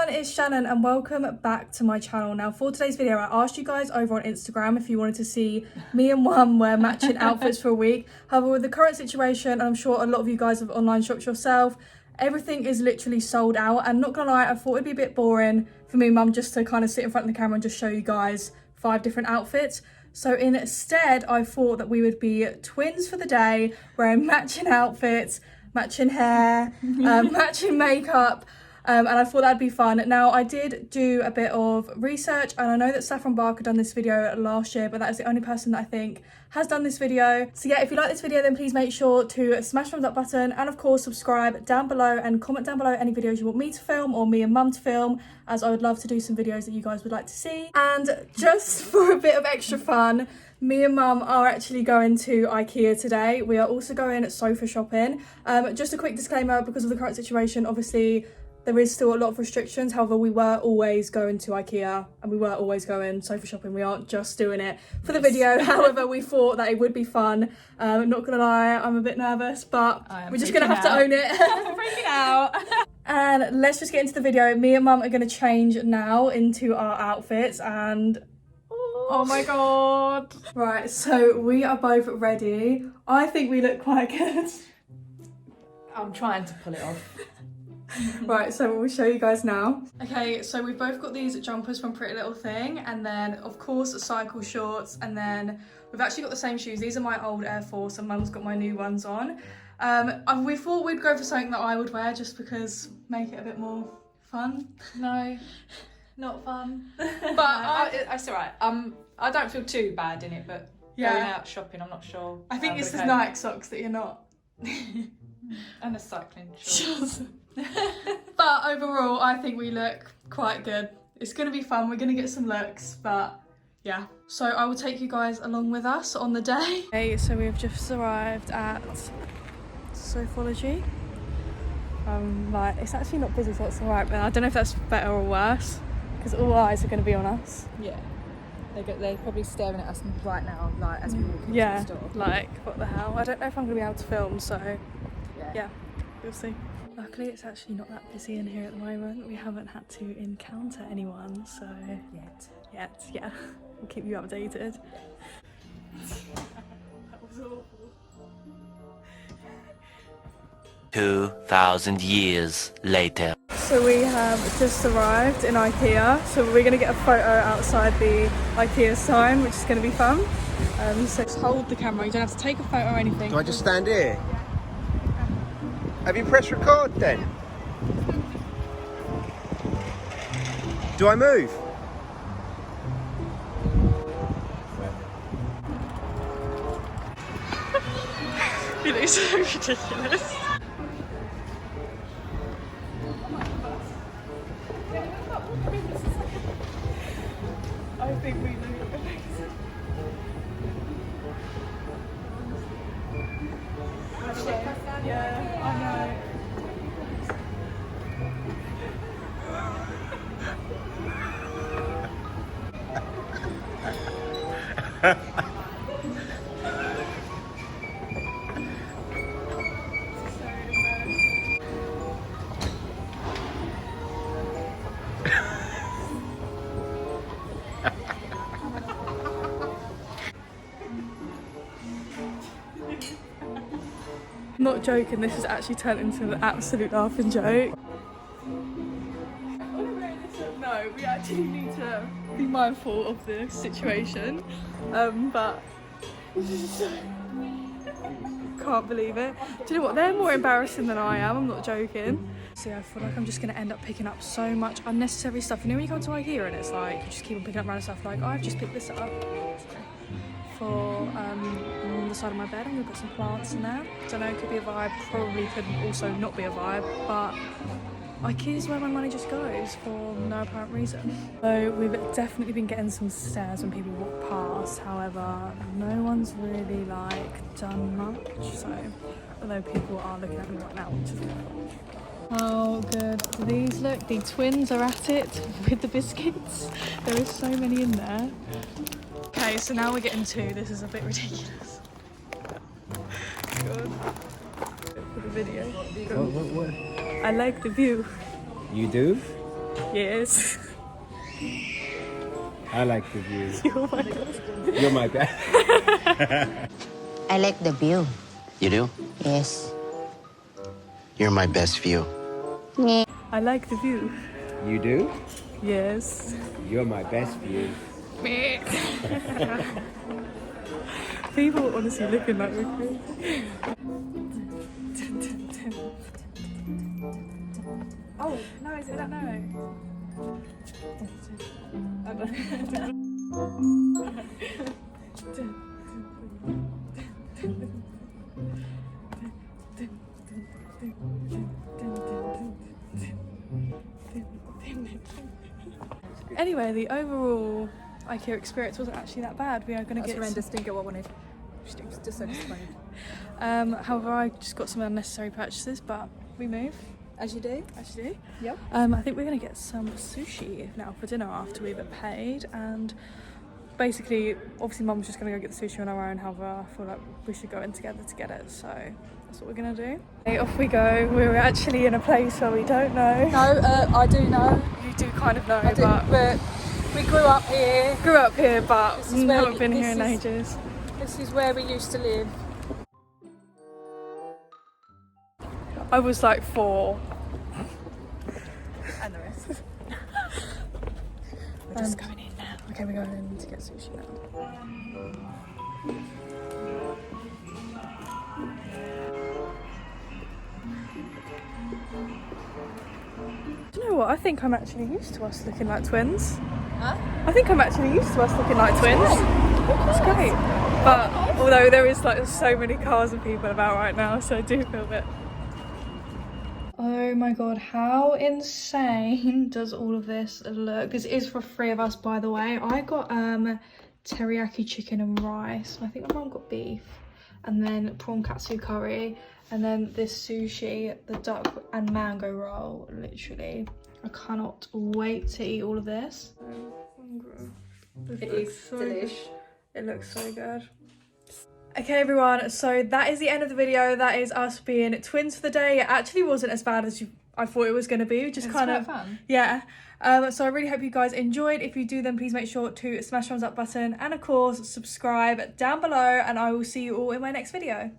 everyone, it's Shannon and welcome back to my channel. Now for today's video I asked you guys over on Instagram if you wanted to see me and Mum wear matching outfits for a week. However, with the current situation, and I'm sure a lot of you guys have online shopped yourself, everything is literally sold out, and not gonna lie, I thought it'd be a bit boring for me and Mum just to kind of sit in front of the camera and just show you guys 5 different outfits. So instead I thought that we would be twins for the day, wearing matching outfits, matching hair, matching makeup. And I thought that'd be fun. Now, I did do a bit of research, and I know that Saffron Barker done this video last year, but that is the only person that I think has done this video. So yeah, if you like this video, then please make sure to smash the thumbs up button, and of course subscribe down below, and comment down below any videos you want me to film or me and Mum to film, as I would love to do some videos that you guys would like to see. And just for a bit of extra fun, me and Mum are actually going to IKEA today. We are also going sofa shopping. Just a quick disclaimer, because of the current situation, obviously there is still a lot of restrictions. However, we were always going to IKEA and we were always going sofa shopping. We aren't just doing it for the video. However, we thought that it would be fun. Not gonna lie, I'm a bit nervous, but we're just gonna have to own it. I'm freaking out. And let's just get into the video. Me and Mum are gonna change now into our outfits, and oh my god. Right, so we are both ready. I think we look quite good. I'm trying to pull it off. Right, so we'll show you guys now. Okay, so we've both got these jumpers from Pretty Little Thing, and then of course cycle shorts, and then we've actually got the same shoes. These are my old Air Force and Mum's got my new ones on. We thought we'd go for something that I would wear just because make it a bit more fun. No, not fun. But it's alright. I don't feel too bad in it, but going out shopping, I'm not sure. I think it's the Nike socks that you're not. And the cycling shorts. But overall, I think we look quite good. It's going to be fun. We're going to get some looks, but yeah. So I will take you guys along with us on the day. Okay, so we've just arrived at Sophology. Like, it's actually not busy, so it's alright, but I don't know if that's better or worse, because all eyes are going to be on us. Yeah. They're probably staring at us right now, like, as we walk into the store. Like, what the hell? I don't know if I'm going to be able to film, so yeah, we'll see. Luckily, it's actually not that busy in here at the moment. We haven't had to encounter anyone, so yet, yeah. We'll keep you updated. That was awful. 2,000 years later. So we have just arrived in IKEA. So we're going to get a photo outside the IKEA sign, which is going to be fun. So just hold the camera. You don't have to take a photo or anything. Do I just stand here? Have you pressed record then? Do I move? You look so ridiculous. I think we look amazing. Yeah, I know. Not joking, this has actually turned into an absolute laughing joke. No, we actually need to be mindful of the situation, but can't believe it. Do you know what, they're more embarrassing than I am, I'm not joking. See, I feel like I'm just going to end up picking up so much unnecessary stuff. You know when you come to IKEA and it's like, you just keep on picking up random stuff, like, oh, I've just picked this up for on the side of my bed. I'm going to put some plants in there. Don't know, it could be a vibe, probably could also not be a vibe, but IKEA is where my money just goes for no apparent reason. So we've definitely been getting some stares when people walk past, however, no one's really like done much, so although people are looking at me right now, which is good. How good do these look? The twins are at it with the biscuits. There is so many in there. Okay, so now we're getting 2. This is a bit ridiculous. God. For the video. What? I like the view. You do? Yes. I like the view. Oh my god. You're my best. I like the view. You do? Yes. You're my best view. I like the view. You do? Yes. You're my best view. People honestly looking like we're crazy. Oh, no, is it that no? I don't Anyway, the overall IKEA experience wasn't actually that bad. We are going to get horrendous. Didn't get what I wanted. Just so disappointed. however, I just got some unnecessary purchases, but we move. As you do. As you do. Yep. I think we're going to get some sushi now for dinner after we've paid, and basically, obviously Mum's just going to go get the sushi on her own, however I feel like we should go in together to get it, so that's what we're going to do. Okay, off we go. We're actually in a place where we don't know. No, I do know. You do kind of know, I do, but we grew up here. but This is where- haven't been here in this is- ages. This is where we used to live. I was like 4. And the rest. We're just going in now. Okay, we're going in to get sushi now. Do you know what? I think I'm actually used to us looking like twins. Huh? I think I'm actually used to us looking like twins. It's great. But although there is like so many cars and people about right now, so I do feel a bit. Oh my god, how insane does all of this look? This is for 3 of us, by the way. I got teriyaki chicken and rice. I think my mum got beef. And then prawn katsu curry. And then this sushi, the duck and mango roll. Literally, I cannot wait to eat all of this. It is delish. It looks so good. Okay everyone, so that is the end of the video. That is us being twins for the day. It actually wasn't as bad as I thought it was going to be. Just It's kind quite of fun. yeah. So I really hope you guys enjoyed. If you do, then please make sure to smash the thumbs up button and of course subscribe down below, and I will see you all in my next video.